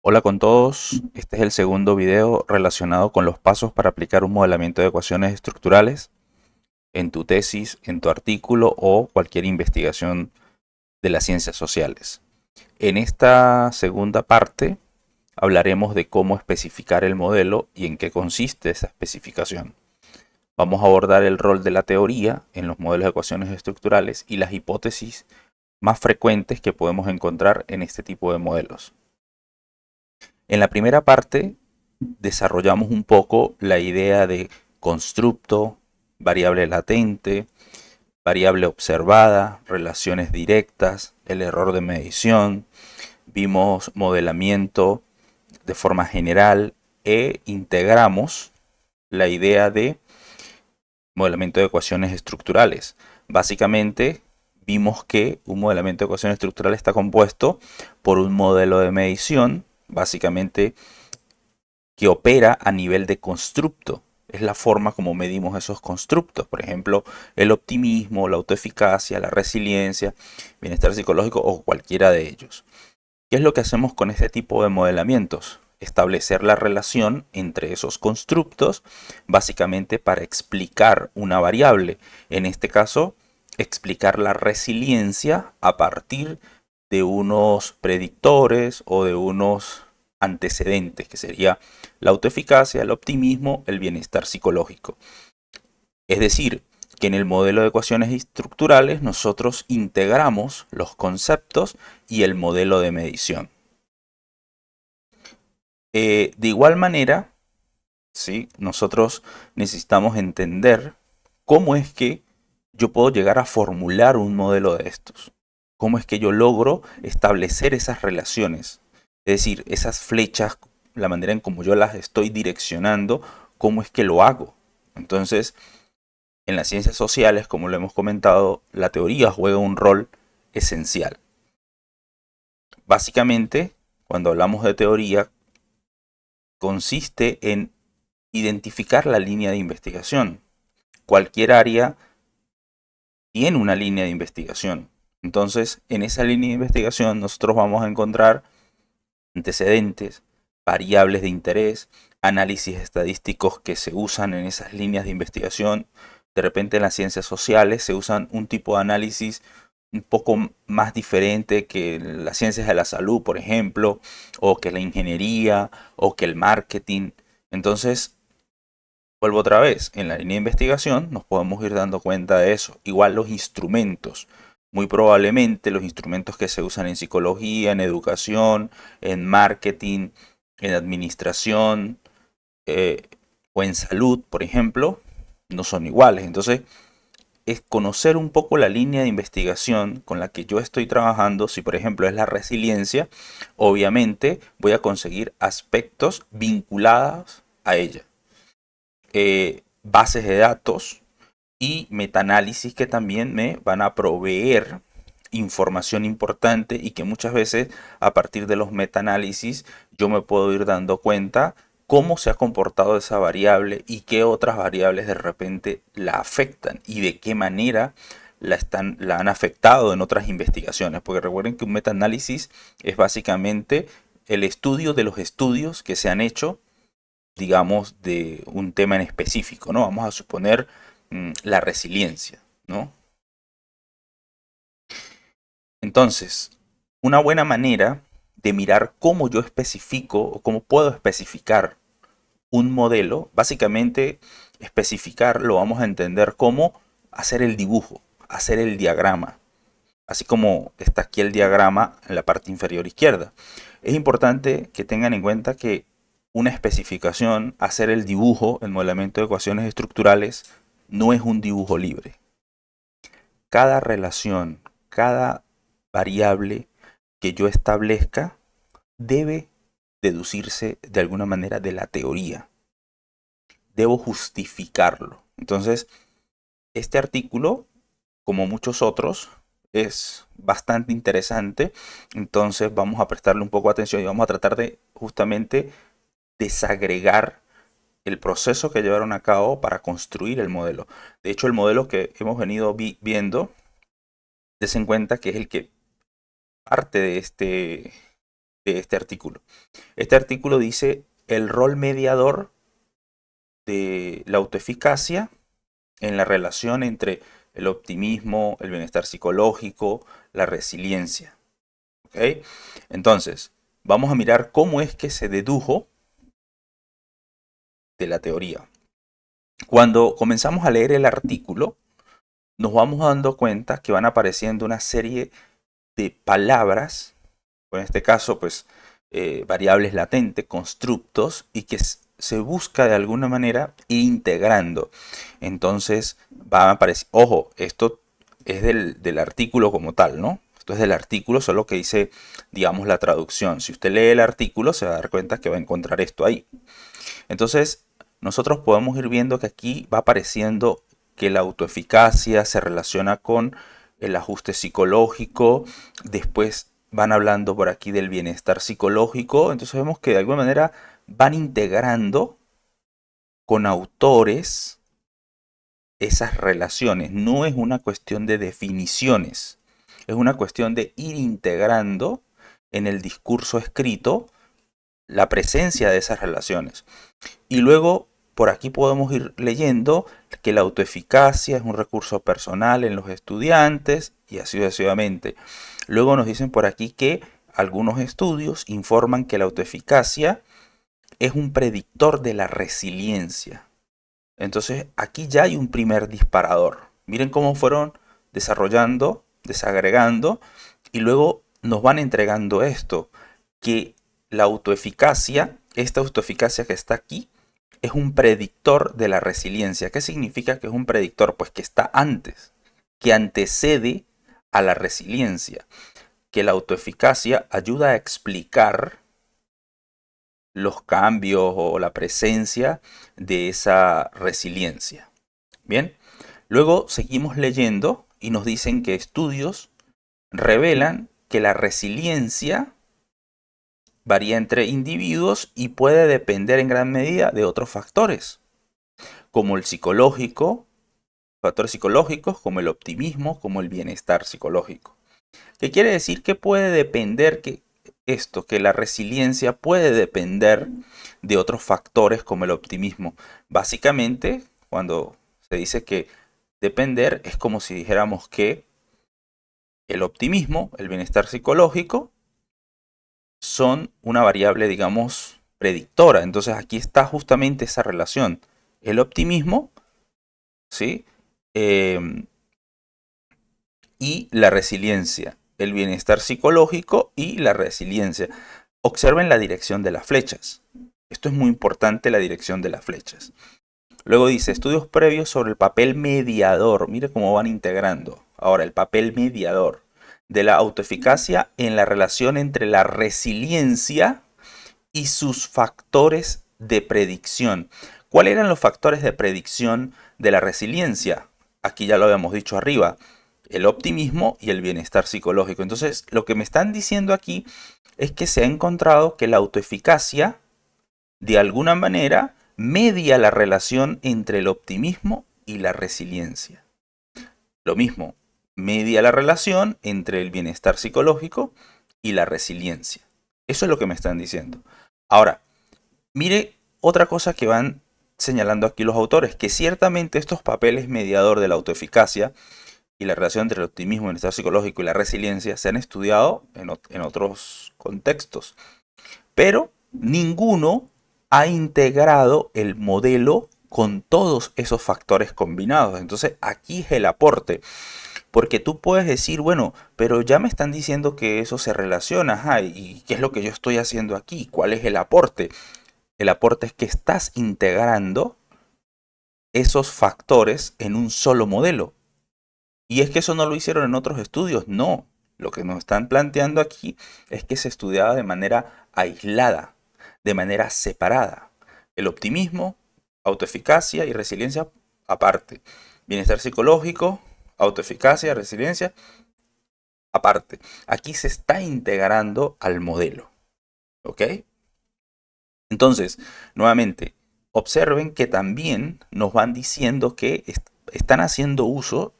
Hola con todos, este es el segundo video relacionado con los pasos para aplicar un modelamiento de ecuaciones estructurales en tu tesis, en tu artículo o cualquier investigación de las ciencias sociales. En esta segunda parte hablaremos de cómo especificar el modelo y en qué consiste esa especificación. Vamos a abordar el rol de la teoría en los modelos de ecuaciones estructurales y las hipótesis más frecuentes que podemos encontrar en este tipo de modelos. En la primera parte desarrollamos un poco la idea de constructo, variable latente, variable observada, relaciones directas, el error de medición, vimos modelamiento de forma general e integramos la idea de modelamiento de ecuaciones estructurales. Básicamente vimos que un modelamiento de ecuaciones estructurales está compuesto por un modelo de medición, básicamente que opera a nivel de constructo. Es la forma como medimos esos constructos. Por ejemplo, el optimismo, la autoeficacia, la resiliencia, bienestar psicológico o cualquiera de ellos. ¿Qué es lo que hacemos con este tipo de modelamientos? Establecer la relación entre esos constructos, básicamente para explicar una variable. En este caso, explicar la resiliencia a partir de unos predictores o de unos antecedentes, que sería la autoeficacia, el optimismo, el bienestar psicológico. Es decir, que en el modelo de ecuaciones estructurales nosotros integramos los conceptos y el modelo de medición. De igual manera, ¿sí? Nosotros necesitamos entender cómo es que yo puedo llegar a formular un modelo de estos. Cómo es que yo logro establecer esas relaciones. Es decir, esas flechas, la manera en cómo yo las estoy direccionando, cómo es que lo hago. Entonces, en las ciencias sociales, como lo hemos comentado, la teoría juega un rol esencial. Básicamente, cuando hablamos de teoría, consiste en identificar la línea de investigación. Cualquier área tiene una línea de investigación. Entonces, en esa línea de investigación nosotros vamos a encontrar antecedentes, variables de interés, análisis estadísticos que se usan en esas líneas de investigación. De repente en las ciencias sociales se usan un tipo de análisis un poco más diferente que las ciencias de la salud, por ejemplo, o que la ingeniería, o que el marketing. Entonces, vuelvo otra vez, en la línea de investigación nos podemos ir dando cuenta de eso. Igual los instrumentos, muy probablemente los instrumentos que se usan en psicología, en educación, en marketing, en administración eh, o en salud, por ejemplo, no son iguales. Entonces, es conocer un poco la línea de investigación con la que yo estoy trabajando. Si por ejemplo es la resiliencia, obviamente voy a conseguir aspectos vinculados a ella. Bases de datos y metaanálisis que también me van a proveer información importante y que muchas veces a partir de los metaanálisis yo me puedo ir dando cuenta cómo se ha comportado esa variable y qué otras variables de repente la afectan y de qué manera la han afectado en otras investigaciones. Porque recuerden que un metaanálisis es básicamente el estudio de los estudios que se han hecho, digamos, de un tema en específico, ¿no? Vamos a suponer la resiliencia, ¿no? Entonces, una buena manera de mirar cómo yo especifico o cómo puedo especificar un modelo, básicamente especificar lo vamos a entender como hacer el dibujo, hacer el diagrama, así como está aquí el diagrama en la parte inferior izquierda. Es importante que tengan en cuenta que una especificación, hacer el dibujo, el modelamiento de ecuaciones estructurales, no es un dibujo libre. Cada relación, cada variable que yo establezca debe deducirse de alguna manera de la teoría. Debo justificarlo. Entonces, este artículo, como muchos otros, es bastante interesante. Entonces vamos a prestarle un poco de atención y vamos a tratar de justamente desagregar el proceso que llevaron a cabo para construir el modelo. De hecho, el modelo que hemos venido viendo, des en cuenta que es el que parte de este artículo. Este artículo dice el rol mediador de la autoeficacia en la relación entre el optimismo, el bienestar psicológico, la resiliencia. ¿Ok? Entonces, vamos a mirar cómo es que se dedujo de la teoría. Cuando comenzamos a leer el artículo, nos vamos dando cuenta que van apareciendo una serie de palabras, o en este caso, pues, variables latentes, constructos, y que se busca de alguna manera ir integrando. Entonces, va a aparecer, ojo, esto es del artículo como tal, ¿no? Esto es del artículo, solo que dice, digamos, la traducción. Si usted lee el artículo, se va a dar cuenta que va a encontrar esto ahí. Entonces, nosotros podemos ir viendo que aquí va apareciendo que la autoeficacia se relaciona con el ajuste psicológico, después van hablando por aquí del bienestar psicológico, entonces vemos que de alguna manera van integrando con autores esas relaciones. No es una cuestión de definiciones, es una cuestión de ir integrando en el discurso escrito la presencia de esas relaciones. Y luego por aquí podemos ir leyendo que la autoeficacia es un recurso personal en los estudiantes y así sucesivamente. Luego nos dicen por aquí que algunos estudios informan que la autoeficacia es un predictor de la resiliencia. Entonces aquí ya hay un primer disparador. Miren cómo fueron desarrollando, desagregando y luego nos van entregando esto, que la autoeficacia, esta autoeficacia que está aquí, es un predictor de la resiliencia. ¿Qué significa que es un predictor? Pues que está antes, que antecede a la resiliencia, que la autoeficacia ayuda a explicar los cambios o la presencia de esa resiliencia. Bien, luego seguimos leyendo y nos dicen que estudios revelan que la resiliencia varía entre individuos y puede depender en gran medida de otros factores, como el psicológico, factores psicológicos, como el optimismo, como el bienestar psicológico. ¿Qué quiere decir que puede depender que la resiliencia puede depender de otros factores como el optimismo? Básicamente, cuando se dice que depender, es como si dijéramos que el optimismo, el bienestar psicológico, son una variable, digamos, predictora. Entonces aquí está justamente esa relación. El optimismo, ¿sí? Y la resiliencia. El bienestar psicológico y la resiliencia. Observen la dirección de las flechas. Esto es muy importante, la dirección de las flechas. Luego dice, estudios previos sobre el papel mediador. Mire cómo van integrando. Ahora, el papel mediador de la autoeficacia en la relación entre la resiliencia y sus factores de predicción. ¿Cuáles eran los factores de predicción de la resiliencia? Aquí ya lo habíamos dicho arriba, el optimismo y el bienestar psicológico. Entonces, lo que me están diciendo aquí es que se ha encontrado que la autoeficacia, de alguna manera, media la relación entre el optimismo y la resiliencia. Lo mismo, media la relación entre el bienestar psicológico y la resiliencia. Eso es lo que me están diciendo. Ahora, mire otra cosa que van señalando aquí los autores, que ciertamente estos papeles mediador de la autoeficacia y la relación entre el optimismo, el bienestar psicológico y la resiliencia se han estudiado en otros contextos, pero ninguno ha integrado el modelo con todos esos factores combinados. Entonces aquí es el aporte. Porque tú puedes decir, bueno, pero ya me están diciendo que eso se relaciona, ajá, ¿y qué es lo que yo estoy haciendo aquí? ¿Cuál es el aporte? El aporte es que estás integrando esos factores en un solo modelo. Y es que eso no lo hicieron en otros estudios, no. Lo que nos están planteando aquí es que se estudiaba de manera aislada, de manera separada. El optimismo, autoeficacia y resiliencia aparte. Bienestar psicológico, autoeficacia, resiliencia aparte. Aquí se está integrando al modelo. ¿Ok? Entonces, nuevamente, observen que también nos van diciendo que están haciendo uso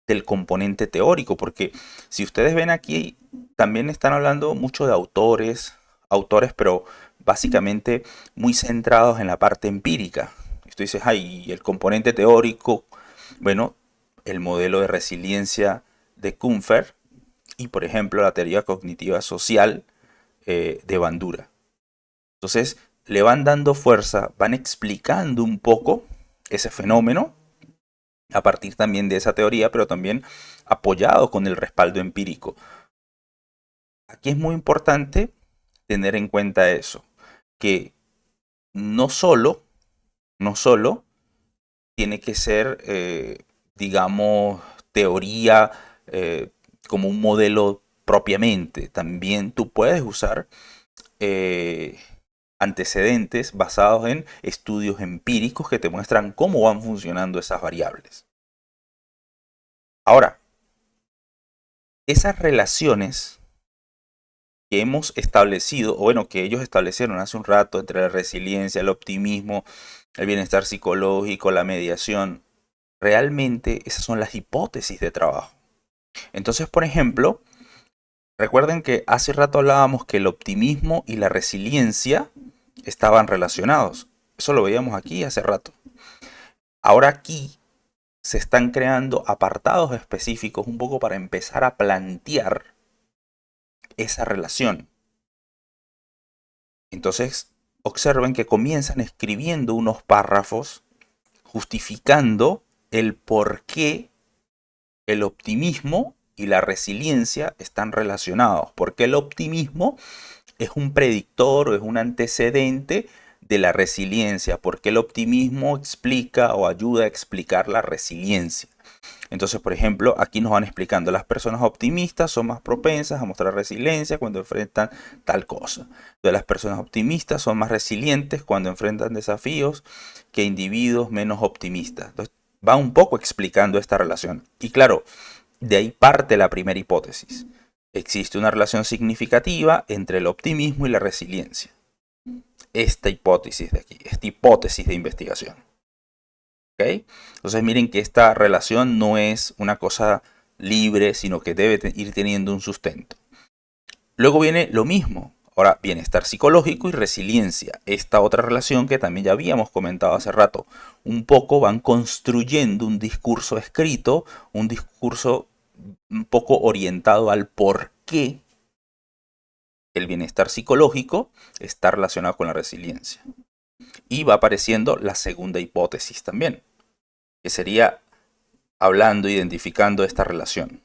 del componente teórico, porque si ustedes ven aquí, también están hablando mucho de autores, autores, pero básicamente muy centrados en la parte empírica. Y tú dices, ay, ¿y el componente teórico? Bueno, el modelo de resiliencia de Kuhnfer y, por ejemplo, la teoría cognitiva social de Bandura. Entonces, le van dando fuerza, van explicando un poco ese fenómeno a partir también de esa teoría, pero también apoyado con el respaldo empírico. Aquí es muy importante tener en cuenta eso, que no solo, no solo tiene que ser, digamos, teoría como un modelo propiamente. También tú puedes usar eh, antecedentes basados en estudios empíricos que te muestran cómo van funcionando esas variables. Ahora, esas relaciones que hemos establecido, o bueno, que ellos establecieron hace un rato entre la resiliencia, el optimismo, el bienestar psicológico, la mediación, realmente esas son las hipótesis de trabajo. Entonces, por ejemplo, recuerden que hace rato hablábamos que el optimismo y la resiliencia estaban relacionados. Eso lo veíamos aquí hace rato. Ahora aquí se están creando apartados específicos un poco para empezar a plantear esa relación. Entonces, observen que comienzan escribiendo unos párrafos justificando el por qué el optimismo y la resiliencia están relacionados. Porque el optimismo es un predictor o es un antecedente de la resiliencia. Porque el optimismo explica o ayuda a explicar la resiliencia. Entonces, por ejemplo, aquí nos van explicando, las personas optimistas son más propensas a mostrar resiliencia cuando enfrentan tal cosa. Entonces, las personas optimistas son más resilientes cuando enfrentan desafíos que individuos menos optimistas. Entonces, va un poco explicando esta relación. Y claro, de ahí parte la primera hipótesis. Existe una relación significativa entre el optimismo y la resiliencia. Esta hipótesis de aquí, esta hipótesis de investigación. ¿Okay? Entonces miren que esta relación no es una cosa libre, sino que debe ir teniendo un sustento. Luego viene lo mismo. Ahora, bienestar psicológico y resiliencia. Esta otra relación que también ya habíamos comentado hace rato. Un poco van construyendo un discurso escrito, un discurso un poco orientado al por qué el bienestar psicológico está relacionado con la resiliencia. Y va apareciendo la segunda hipótesis también, que sería hablando, identificando esta relación.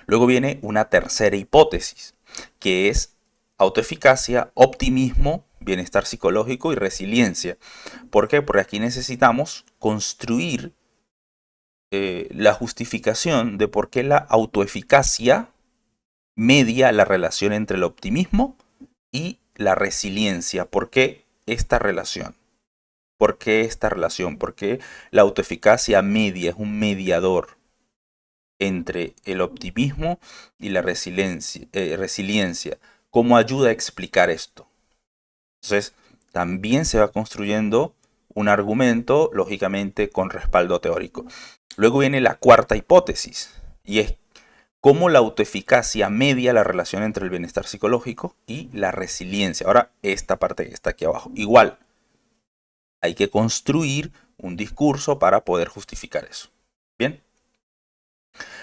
Luego viene una tercera hipótesis, que es autoeficacia, optimismo, bienestar psicológico y resiliencia. ¿Por qué? Porque aquí necesitamos construir la justificación de por qué la autoeficacia media la relación entre el optimismo y la resiliencia. ¿Por qué esta relación? ¿Por qué esta relación? Porque la autoeficacia media es un mediador entre el optimismo y la resiliencia. ¿Cómo ayuda a explicar esto? Entonces, también se va construyendo un argumento, lógicamente, con respaldo teórico. Luego viene la cuarta hipótesis, y es cómo la autoeficacia media la relación entre el bienestar psicológico y la resiliencia. Ahora, esta parte que está aquí abajo. Igual, hay que construir un discurso para poder justificar eso. Bien.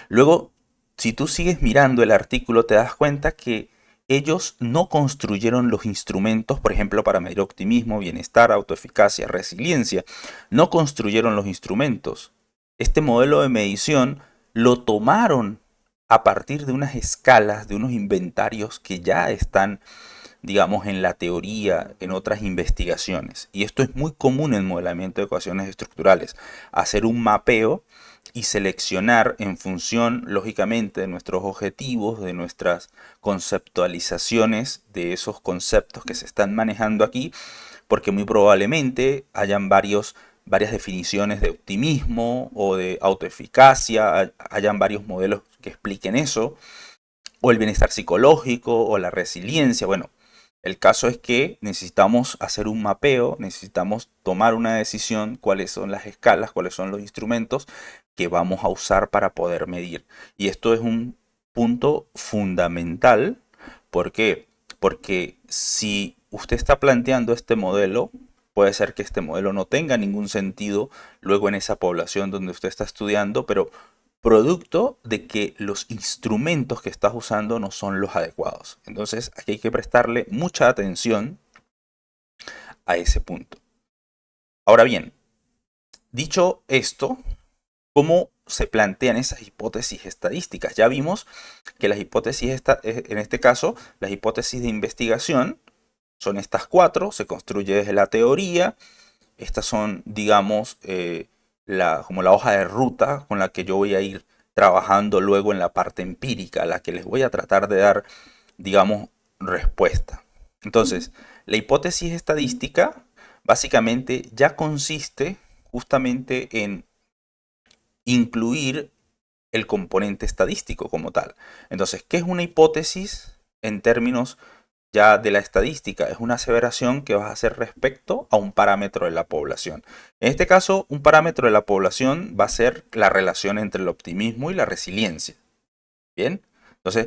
Luego, si tú sigues mirando el artículo, te das cuenta que ellos no construyeron los instrumentos, por ejemplo, para medir optimismo, bienestar, autoeficacia, resiliencia. No construyeron los instrumentos. Este modelo de medición lo tomaron a partir de unas escalas, de unos inventarios que ya están, digamos, en la teoría, en otras investigaciones. Y esto es muy común en modelamiento de ecuaciones estructurales. Hacer un mapeo y seleccionar en función, lógicamente, de nuestros objetivos, de nuestras conceptualizaciones, de esos conceptos que se están manejando aquí, porque muy probablemente hayan varias definiciones de optimismo o de autoeficacia, hayan varios modelos que expliquen eso, o el bienestar psicológico o la resiliencia. Bueno, el caso es que necesitamos hacer un mapeo, necesitamos tomar una decisión, cuáles son las escalas, cuáles son los instrumentos que vamos a usar para poder medir. Y esto es un punto fundamental. ¿Por qué? Porque si usted está planteando este modelo, puede ser que este modelo no tenga ningún sentido luego en esa población donde usted está estudiando, pero producto de que los instrumentos que estás usando no son los adecuados. Entonces, aquí hay que prestarle mucha atención a ese punto. Ahora bien, dicho esto, ¿cómo se plantean esas hipótesis estadísticas? Ya vimos que las hipótesis, en este caso, las hipótesis de investigación son estas cuatro, se construye desde la teoría. Estas son, digamos, como la hoja de ruta con la que yo voy a ir trabajando luego en la parte empírica, a la que les voy a tratar de dar, digamos, respuesta. Entonces, la hipótesis estadística básicamente ya consiste justamente en incluir el componente estadístico como tal. Entonces, ¿qué es una hipótesis en términos ya de la estadística? Es una aseveración que vas a hacer respecto a un parámetro de la población. En este caso, un parámetro de la población va a ser la relación entre el optimismo y la resiliencia. Bien, entonces,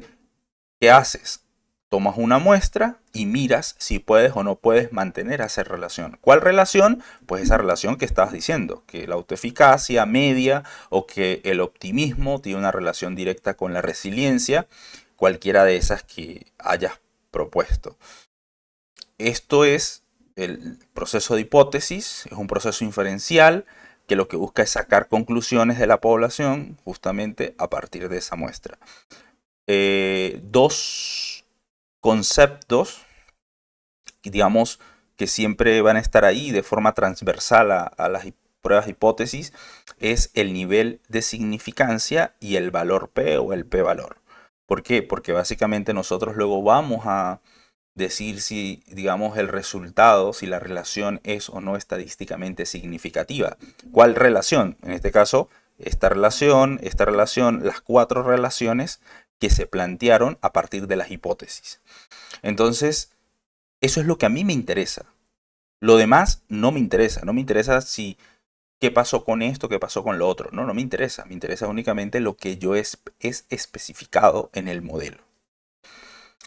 ¿qué haces? Tomas una muestra y miras si puedes o no puedes mantener esa relación. ¿Cuál relación? Pues esa relación que estabas diciendo, que la autoeficacia media o que el optimismo tiene una relación directa con la resiliencia, cualquiera de esas que hayas propuesto. Esto es el proceso de hipótesis, es un proceso inferencial que lo que busca es sacar conclusiones de la población justamente a partir de esa muestra. Dos conceptos, digamos, que siempre van a estar ahí de forma transversal a las pruebas de hipótesis, es el nivel de significancia y el valor P o el P-valor. ¿Por qué? Porque básicamente nosotros luego vamos a decir si, digamos, el resultado, si la relación es o no estadísticamente significativa. ¿Cuál relación? En este caso, esta relación, las cuatro relaciones que se plantearon a partir de las hipótesis. Entonces, eso es lo que a mí me interesa. Lo demás no me interesa. No me interesa si qué pasó con esto, qué pasó con lo otro. No, no me interesa. Me interesa únicamente lo que yo es especificado en el modelo.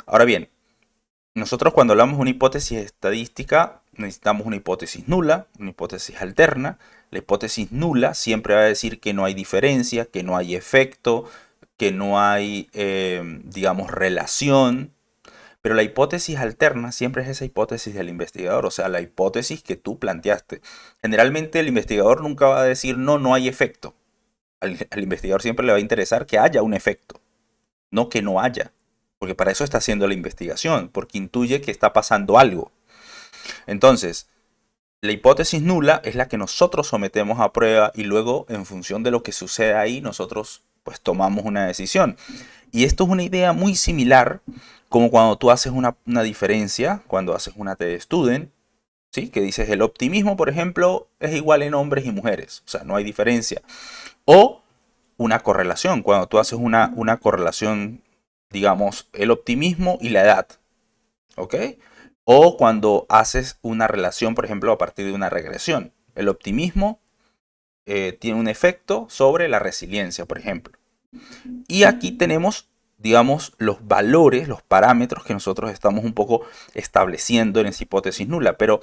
Ahora bien, nosotros cuando hablamos de una hipótesis estadística necesitamos una hipótesis nula, una hipótesis alterna. La hipótesis nula siempre va a decir que no hay diferencia, que no hay efecto, que no hay, digamos, relación. Pero la hipótesis alterna siempre es esa hipótesis del investigador, o sea, la hipótesis que tú planteaste. Generalmente el investigador nunca va a decir no, no hay efecto. Al investigador siempre le va a interesar que haya un efecto, no que no haya. Porque para eso está haciendo la investigación, porque intuye que está pasando algo. Entonces, la hipótesis nula es la que nosotros sometemos a prueba y luego, en función de lo que sucede ahí, nosotros pues tomamos una decisión. Y esto es una idea muy similar como cuando tú haces una diferencia, cuando haces una T-Student, ¿sí? Que dices el optimismo, por ejemplo, es igual en hombres y mujeres, o sea, no hay diferencia. O una correlación, cuando tú haces una correlación, digamos, el optimismo y la edad, ¿ok? O cuando haces una relación, por ejemplo, a partir de una regresión. El optimismo tiene un efecto sobre la resiliencia, por ejemplo. Y aquí tenemos, digamos, los valores, los parámetros que nosotros estamos un poco estableciendo en esa hipótesis nula. Pero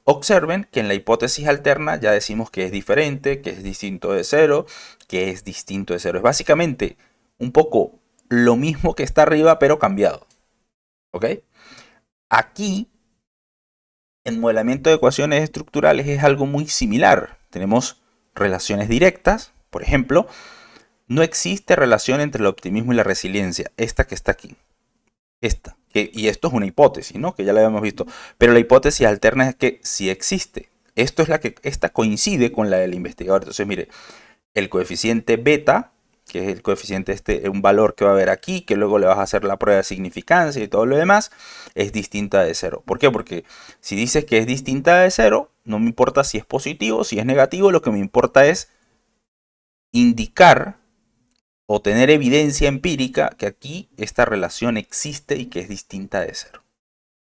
observen que en la hipótesis alterna ya decimos que es diferente, que es distinto de cero, que es distinto de cero. Es básicamente un poco lo mismo que está arriba, pero cambiado. ¿Ok? Aquí, en modelamiento de ecuaciones estructurales es algo muy similar. Tenemos relaciones directas, por ejemplo, no existe relación entre el optimismo y la resiliencia. Esta que está aquí. Esta. Y esto es una hipótesis, ¿no? Que ya la habíamos visto. Pero la hipótesis alterna es que sí existe. Esta coincide con la del investigador. Entonces, mire, el coeficiente beta, que es el coeficiente un valor que va a haber aquí, que luego le vas a hacer la prueba de significancia y todo lo demás, es distinta de cero. ¿Por qué? Porque si dices que es distinta de cero, no me importa si es positivo, si es negativo, lo que me importa es indicar o tener evidencia empírica que aquí esta relación existe y que es distinta de cero.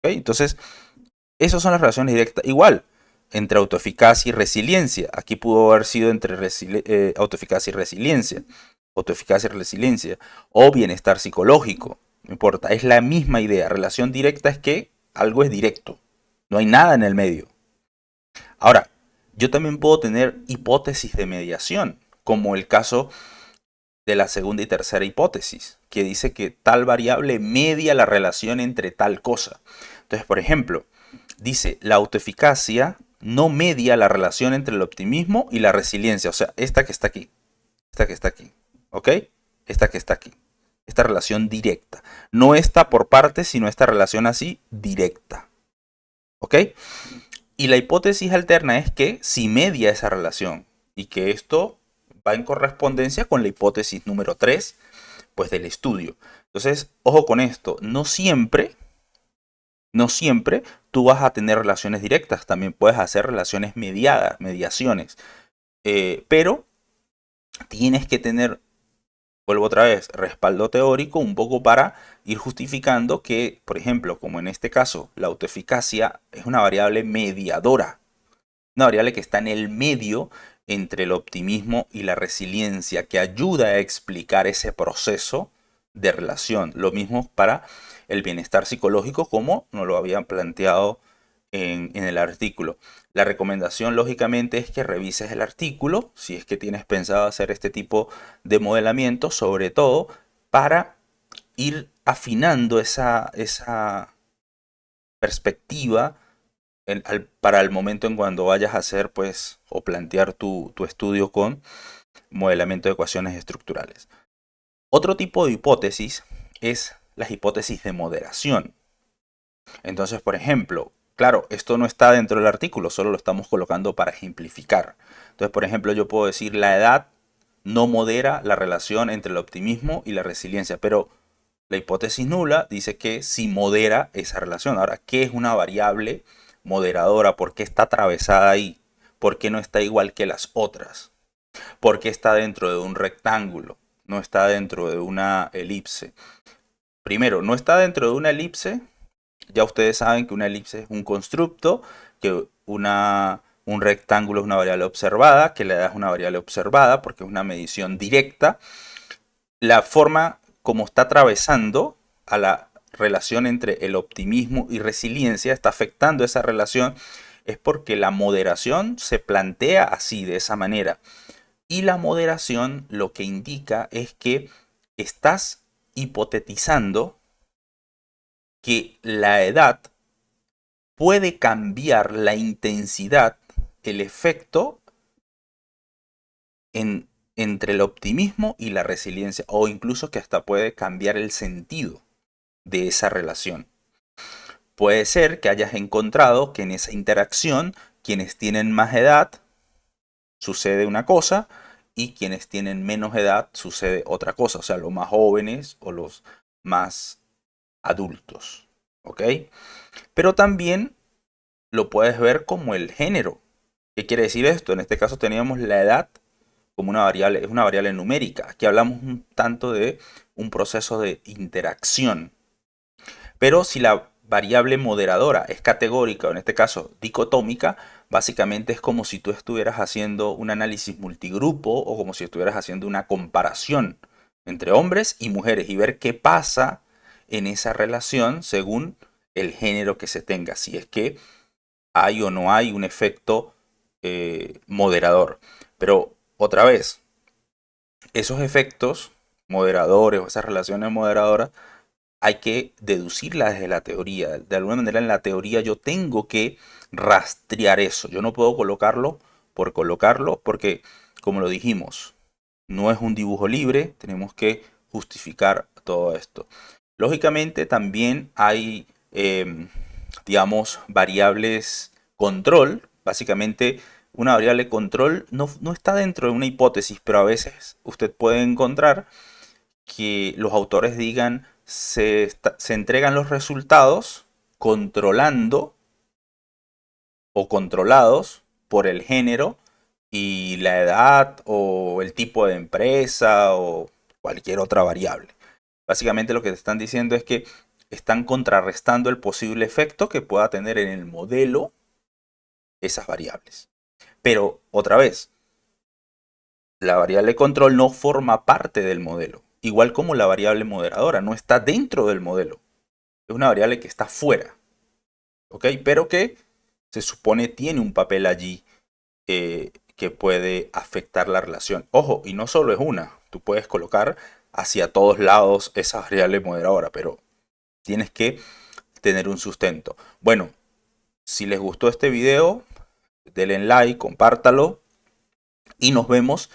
¿Okay? Entonces, esas son las relaciones directas. Igual, entre autoeficacia y resiliencia. Aquí pudo haber sido entre autoeficacia y resiliencia. Autoeficacia y resiliencia. O bienestar psicológico. no importa, es la misma idea. Relación directa es que algo es directo, no hay nada en el medio. Ahora, yo también puedo tener hipótesis de mediación, como el caso de la segunda y tercera hipótesis, que dice que tal variable media la relación entre tal cosa. Entonces, por ejemplo, dice la autoeficacia no media la relación entre el optimismo y la resiliencia, o sea, esta que está aquí, esta que está aquí, ¿ok? Esta que está aquí, esta relación directa, no esta por partes, sino esta relación así directa, ¿ok? Y la hipótesis alterna es que si media esa relación y que esto va en correspondencia con la hipótesis número 3 pues del estudio. Entonces, ojo con esto, no siempre tú vas a tener relaciones directas, también puedes hacer relaciones mediadas, mediaciones, pero tienes que tener, vuelvo otra vez, respaldo teórico un poco para ir justificando que, por ejemplo, como en este caso, la autoeficacia es una variable mediadora, una variable que está en el medio entre el optimismo y la resiliencia, que ayuda a explicar ese proceso de relación. Lo mismo para el bienestar psicológico, como nos lo habían planteado en el artículo. La recomendación, lógicamente, es que revises el artículo, si es que tienes pensado hacer este tipo de modelamiento, sobre todo para ir afinando esa perspectiva para el momento en cuando vayas a hacer, pues, o plantear tu estudio con modelamiento de ecuaciones estructurales. Otro tipo de hipótesis es las hipótesis de moderación. Entonces, por ejemplo, claro, esto no está dentro del artículo, solo lo estamos colocando para ejemplificar. Entonces, por ejemplo, yo puedo decir la edad no modera la relación entre el optimismo y la resiliencia, pero la hipótesis nula dice que sí modera esa relación. Ahora, ¿qué es una variable moderadora? ¿Por qué está atravesada ahí? ¿Por qué no está igual que las otras? ¿Por qué está dentro de un rectángulo? No está dentro de una elipse. Primero, no está dentro de una elipse. Ya ustedes saben que una elipse es un constructo, que un rectángulo es una variable observada, que la edad es una variable observada porque es una medición directa. La forma como está atravesando a la relación entre el optimismo y resiliencia, está afectando esa relación, es porque la moderación se plantea así, de esa manera. Y la moderación lo que indica es que estás hipotetizando que la edad puede cambiar la intensidad, el efecto en, entre el optimismo y la resiliencia, o incluso que hasta puede cambiar el sentido de esa relación. Puede ser que hayas encontrado que en esa interacción quienes tienen más edad sucede una cosa y quienes tienen menos edad sucede otra cosa, o sea, los más jóvenes o los más adultos, ¿ok? Pero también lo puedes ver como el género. ¿Qué quiere decir esto? En este caso teníamos la edad como una variable, es una variable numérica. Aquí hablamos un tanto de un proceso de interacción. Pero si la variable moderadora es categórica, o en este caso dicotómica, básicamente es como si tú estuvieras haciendo un análisis multigrupo o como si estuvieras haciendo una comparación entre hombres y mujeres y ver qué pasa en esa relación según el género que se tenga, si es que hay o no hay un efecto moderador. Pero otra vez, esos efectos moderadores o esas relaciones moderadoras hay que deducirla desde la teoría. De alguna manera en la teoría yo tengo que rastrear eso. Yo no puedo colocarlo por colocarlo porque, como lo dijimos, no es un dibujo libre. Tenemos que justificar todo esto. Lógicamente también hay, digamos, variables control. Básicamente una variable control no está dentro de una hipótesis, pero a veces usted puede encontrar que los autores digan se entregan los resultados controlando o controlados por el género y la edad o el tipo de empresa o cualquier otra variable. Básicamente lo que te están diciendo es que están contrarrestando el posible efecto que pueda tener en el modelo esas variables. Pero otra vez, la variable control no forma parte del modelo igual como la variable moderadora, no está dentro del modelo. Es una variable que está fuera, ¿ok? Pero que se supone tiene un papel allí que puede afectar la relación. Ojo, y no solo es una, tú puedes colocar hacia todos lados esa variable moderadora, pero tienes que tener un sustento. Bueno, si les gustó este video, denle like, compártalo y nos vemos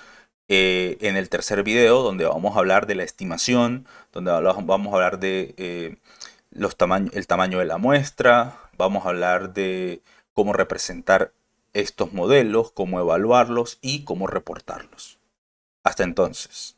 en el tercer video donde vamos a hablar de la estimación, donde vamos a hablar de el tamaño de la muestra, vamos a hablar de cómo representar estos modelos, cómo evaluarlos y cómo reportarlos. Hasta entonces.